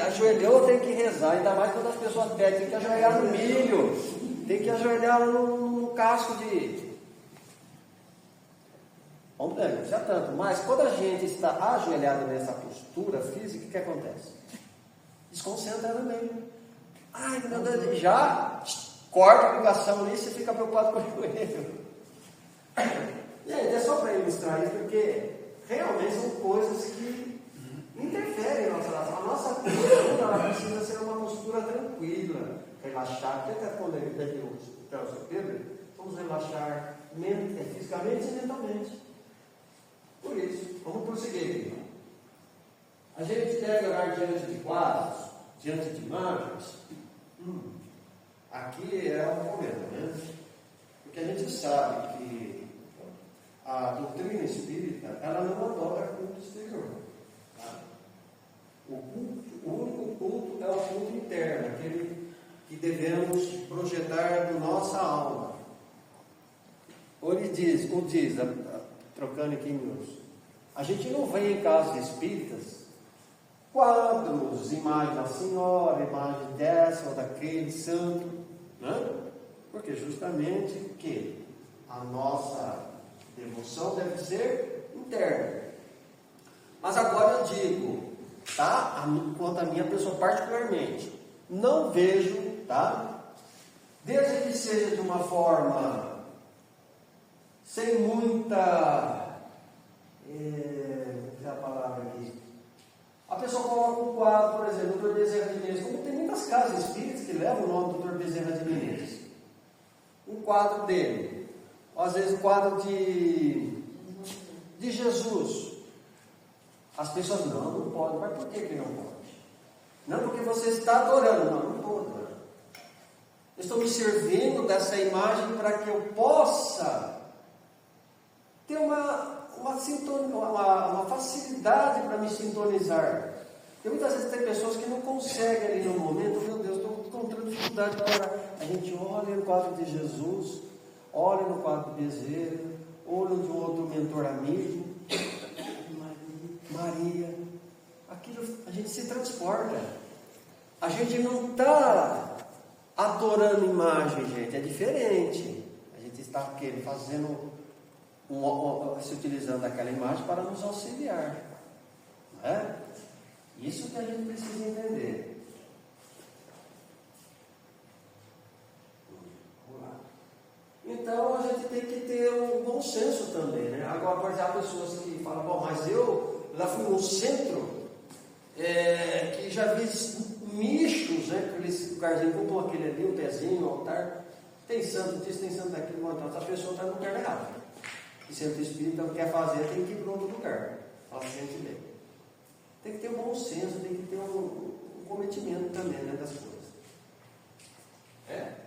Ajoelhou, tem que rezar, ainda mais quando as pessoas pedem, tem que ajoelhar no milho, tem que ajoelhar no casco de... Vamos ver, já tanto, mas quando a gente está ajoelhado nessa postura física, o que acontece? Desconcentra no meio. Ai, meu Deus, já corta a ligação ali, você fica preocupado com o joelho. Gente, é só para ilustrar isso, porque realmente são coisas que interferem na nossa relação. A nossa postura ela precisa ser uma postura tranquila, relaxar. Até quando ele tem o seu Pedro, vamos relaxar fisicamente e mentalmente. Por isso, vamos prosseguir aqui. A gente deve orar diante de quadros, diante de imagens. Aqui é um momento, né? Porque a gente sabe que a doutrina espírita, ela não adora culto exterior. Tá? O único culto é o culto interno, aquele que devemos projetar na nossa alma. Ou ele diz, trocando aqui em meus, a gente não vê em casas espíritas quadros, imagens da senhora, imagem dessa ou daquele santo, né? Porque justamente que a nossa devoção deve ser interna. Mas agora eu digo, tá? Quanto a minha pessoa particularmente, não vejo, tá? Desde que seja de uma forma sem muita a palavra aqui. A pessoa coloca um quadro, por exemplo, do Dr. Bezerra de Menezes, como tem muitas casas espíritas que levam o nome do Dr. Bezerra de Menezes. Um quadro dele, ou às vezes um quadro de Jesus. As pessoas, não pode, mas por que não pode? Não, porque você está adorando. Não estou adorando. Eu estou me servindo dessa imagem para que eu possa ter uma facilidade para me sintonizar. Porque muitas vezes tem pessoas que não conseguem ali no momento, meu Deus, estou encontrando dificuldade para orar. A gente olha no quadro de Jesus, olha no quadro de Bezerra, olha de um outro mentor amigo, Maria. Aquilo, a gente se transporta. A gente não está adorando imagem, gente, é diferente. A gente está fazendo se utilizando aquela imagem para nos auxiliar, não é? Isso que a gente precisa entender. Vamos lá. Então a gente tem que ter um bom senso também, né? Agora, por exemplo, há pessoas que falam, bom, mas eu lá fui no centro que já vi nichos, né? Aqueles lugarzinhos, como aquele ali, um pezinho, um altar, tem santo disso, tem santo daquilo, então essa pessoa está no lugar errado. E centro espírita quer fazer, tem que ir para outro lugar. Fala gente bem. Tem que ter um bom senso, tem que ter um cometimento também, né, das coisas.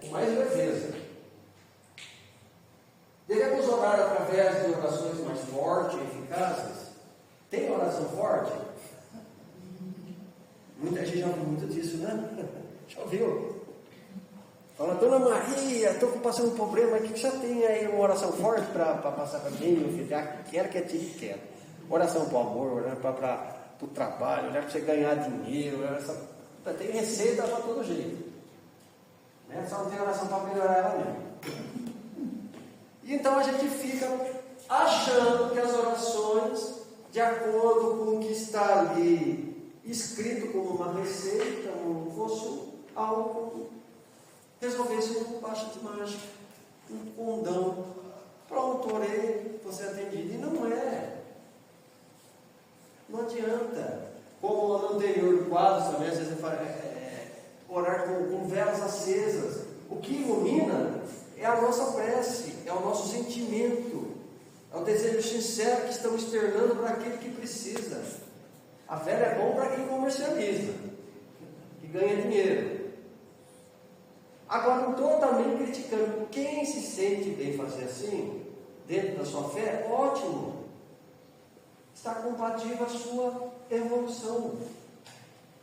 Com mais leveza. orar através de orações mais fortes, eficazes? Tem oração forte? Muita gente já ouviu muito disso, né? Já ouviu? Fala, Dona Maria, estou passando um problema aqui, que já tem aí uma oração forte para passar para mim, meu filho? Quero que te quero. Oração para o amor, para o trabalho, para você ganhar dinheiro, tem receita para todo jeito. Né? Só não tem oração para melhorar ela mesmo. E então a gente fica achando que as orações, de acordo com o que está ali escrito como uma receita, como fosse algo, resolvesse um passo de mágica, um condão. Pronto, orei, você é atendido. E não é. Não adianta. Como no anterior quadro também, às vezes você fala, orar com velas acesas. O que ilumina é a nossa prece, é o nosso sentimento, é o desejo sincero que estamos externando para aquele que precisa. A vela é bom para quem comercializa, que ganha dinheiro. Agora, não estou também criticando quem se sente bem fazer assim, dentro da sua fé, ótimo. Está compatível a sua evolução.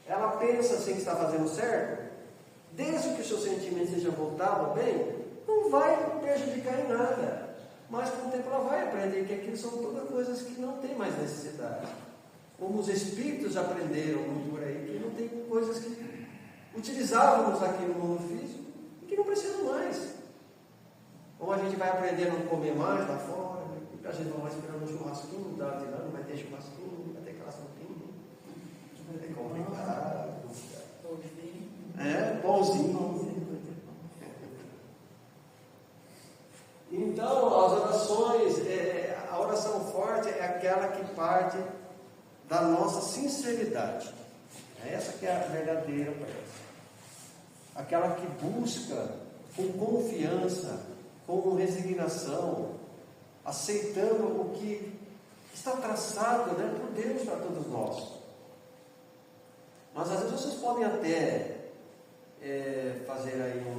Ela pensa assim que está fazendo certo, desde que o seu sentimento seja voltado bem, não vai prejudicar em nada. Mas com o tempo ela vai aprender que aquilo são todas coisas que não tem mais necessidade. Como os espíritos aprenderam muito por aí, que não tem coisas que utilizávamos aqui no mundo físico e que não precisam mais. Ou a gente vai aprender a não comer mais lá fora, a gente vai esperando um churrasquinho, não vai ter churrasquinho, não vai ter aquela sopinha. É complicado. Bonzinho. Então, as orações, a oração forte é aquela que parte da nossa sinceridade. Essa que é a verdadeira prece. Aquela que busca com confiança, com resignação, aceitando o que está traçado, né, por Deus para todos nós. Mas às vezes vocês podem até fazer aí no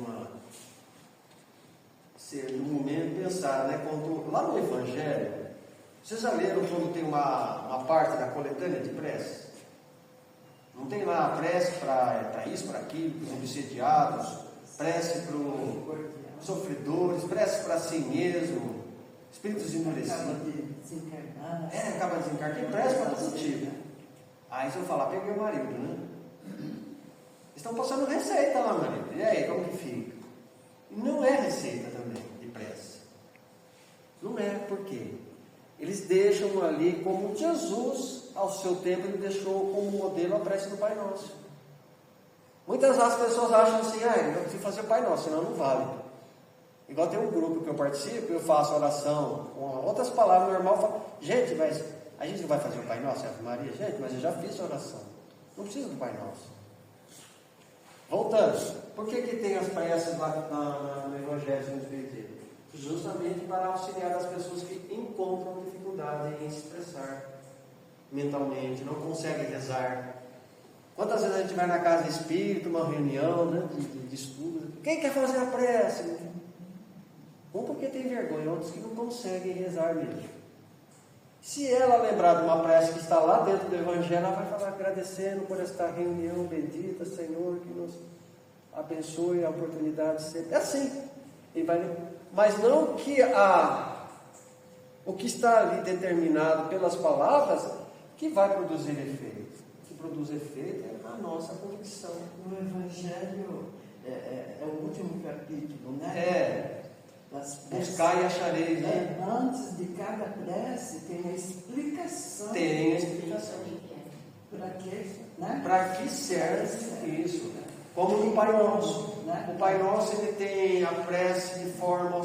momento pensar, né, quando, lá no Evangelho, vocês já leram quando tem uma parte da coletânea de preces? Não tem lá a prece para isso, para aquilo, para os obsediados, prece para os sofredores, prece para si mesmo, espíritos endurecidos. Acaba de desencarnar. Acaba de desencarnar, tem prece para todo tipo. Aí se eu falar, peguei o marido, né? Estão passando receita lá, marido. E aí, como que fica? Não é receita também de prece. Não é, por quê? Eles deixam ali como Jesus, ao seu tempo, ele deixou como modelo a prece do Pai Nosso. Muitas vezes as pessoas acham assim, eu preciso fazer o Pai Nosso, senão não vale. Igual tem um grupo que eu participo, eu faço oração com outras palavras normais, eu falo, gente, mas a gente não vai fazer o Pai Nosso, Ave Maria? Gente, mas eu já fiz a oração. Não precisa do Pai Nosso. Voltando, por que tem as preces lá no Evangelho no Espiritismo? Justamente para auxiliar as pessoas que encontram dificuldade em se expressar mentalmente, não conseguem rezar. Quantas vezes a gente vai na casa espírita, uma reunião, né, de estudo, quem quer fazer a prece? Um porque tem vergonha, outros que não conseguem rezar mesmo. Se ela lembrar de uma prece que está lá dentro do Evangelho, ela vai falar agradecendo por esta reunião bendita, Senhor, que nos abençoe a oportunidade sempre. É assim. Mas não que o que está ali determinado pelas palavras que vai produzir efeito. O que produz efeito é a nossa convicção. No Evangelho é o último capítulo, né? Buscar e achareis, né? Antes de cada prece tem a explicação. Tem a explicação. Para quê? Né? Para que serve isso? Como no Pai Nosso. Né? O Pai Nosso ele tem a prece de forma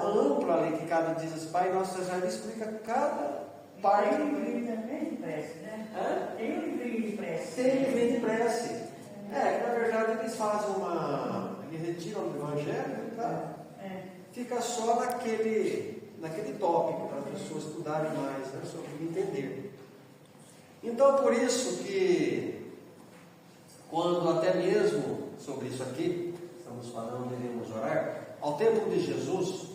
ampla ali, que cada diz assim, Pai Nosso, já explica cada parte. Tem um livrinho também de prece, né? Tem um livrinho de prece. Tem um livrinho de prece. Que na verdade eles fazem eles retiram do Evangelho, tá? Fica só naquele tópico, para as pessoas estudarem mais, né, sobre entender. Então, por isso que, quando até mesmo sobre isso aqui, estamos falando, devemos orar, ao tempo de Jesus,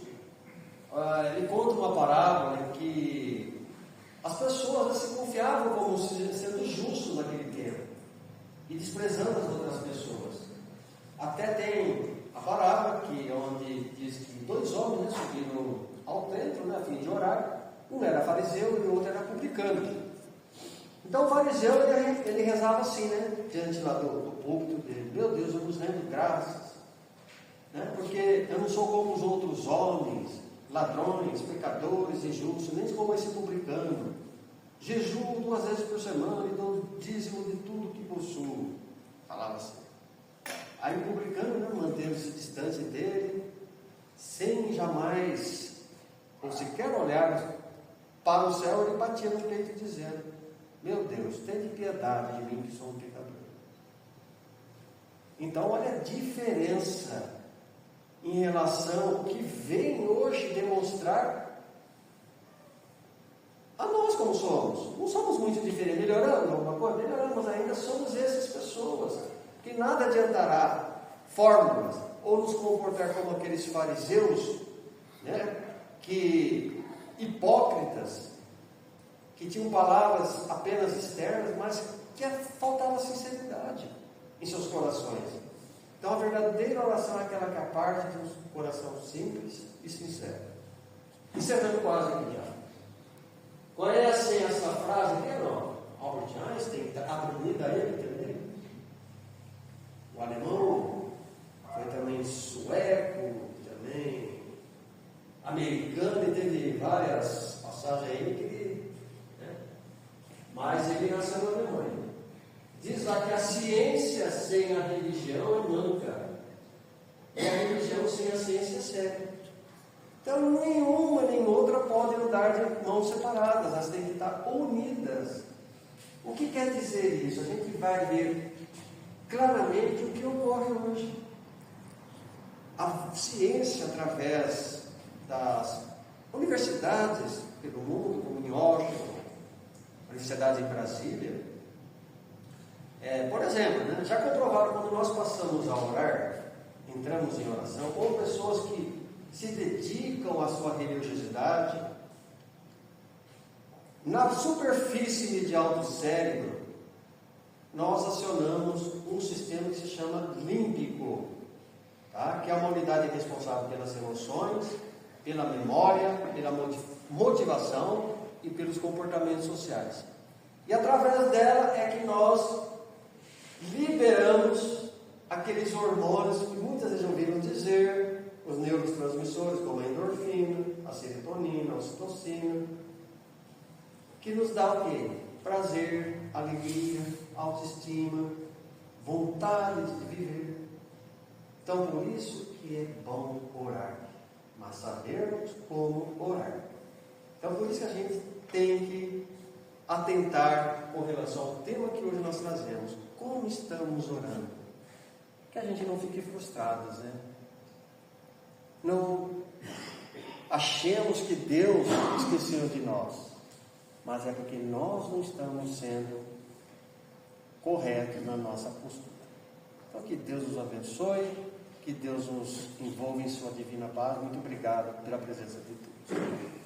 ele conta uma parábola que as pessoas se confiavam como sendo justos naquele tempo e desprezando as outras pessoas. Até tem a parábola onde diz que 2 homens subiram ao templo, a fim de orar. Um era fariseu e o outro era publicano. Então o fariseu ele rezava assim, diante lá do púlpito dele: meu Deus, eu vos rendo graças, porque eu não sou como os outros homens, ladrões, pecadores, injustos, nem como esse publicano. Jejuo 2 vezes por semana e dou dízimo de tudo que possuo. Falava assim. Aí o publicano, manteve-se distante dele, sem jamais, ou sequer olhar para o céu, ele batia no peito dizendo: meu Deus, tenha piedade de mim que sou um pecador. Então olha a diferença em relação ao que vem hoje demonstrar a nós como somos. Não somos muito diferentes. Melhoramos alguma coisa? Melhoramos, mas ainda somos essas pessoas. Que nada adiantará fórmulas ou nos comportar como aqueles fariseus, que hipócritas, que tinham palavras apenas externas, mas que faltava sinceridade em seus corações. Então a verdadeira oração é aquela que parte de um coração simples e sincero. Encerrando quase aqui já. Conhecem essa frase aqui, não? Albert Einstein, atribuída a ele também. O alemão, foi também sueco, também americano, e teve várias passagens aí que mas ele nasceu na Alemanha. Diz lá que a ciência sem a religião é manca, e a religião sem a ciência é cega. Então nenhuma nem outra podem andar de mãos separadas, elas têm que estar unidas. O que quer dizer isso? A gente vai ver claramente o que ocorre hoje. A ciência, através das universidades pelo mundo, como em Washington, Universidade em Brasília, por exemplo, já comprovaram quando nós passamos a orar, entramos em oração, ou pessoas que se dedicam à sua religiosidade, na superfície medial do cérebro, nós acionamos um sistema que se chama límbico, que é uma unidade responsável pelas emoções, pela memória, pela motivação e pelos comportamentos sociais. E através dela é que nós liberamos aqueles hormônios que muitas vezes ouviram dizer, os neurotransmissores como a endorfina, a serotonina, a ocitocina, que nos dá o quê? Prazer, alegria, autoestima, vontade de viver. Então, por isso que é bom orar, mas sabermos como orar. Então, por isso que a gente tem que atentar com relação ao tema que hoje nós trazemos. Como estamos orando? Que a gente não fique frustrados, Não achemos que Deus esqueceu de nós, mas é porque nós não estamos sendo corretos na nossa postura. Então, que Deus nos abençoe, que Deus nos envolva em sua divina paz. Muito obrigado pela presença de todos.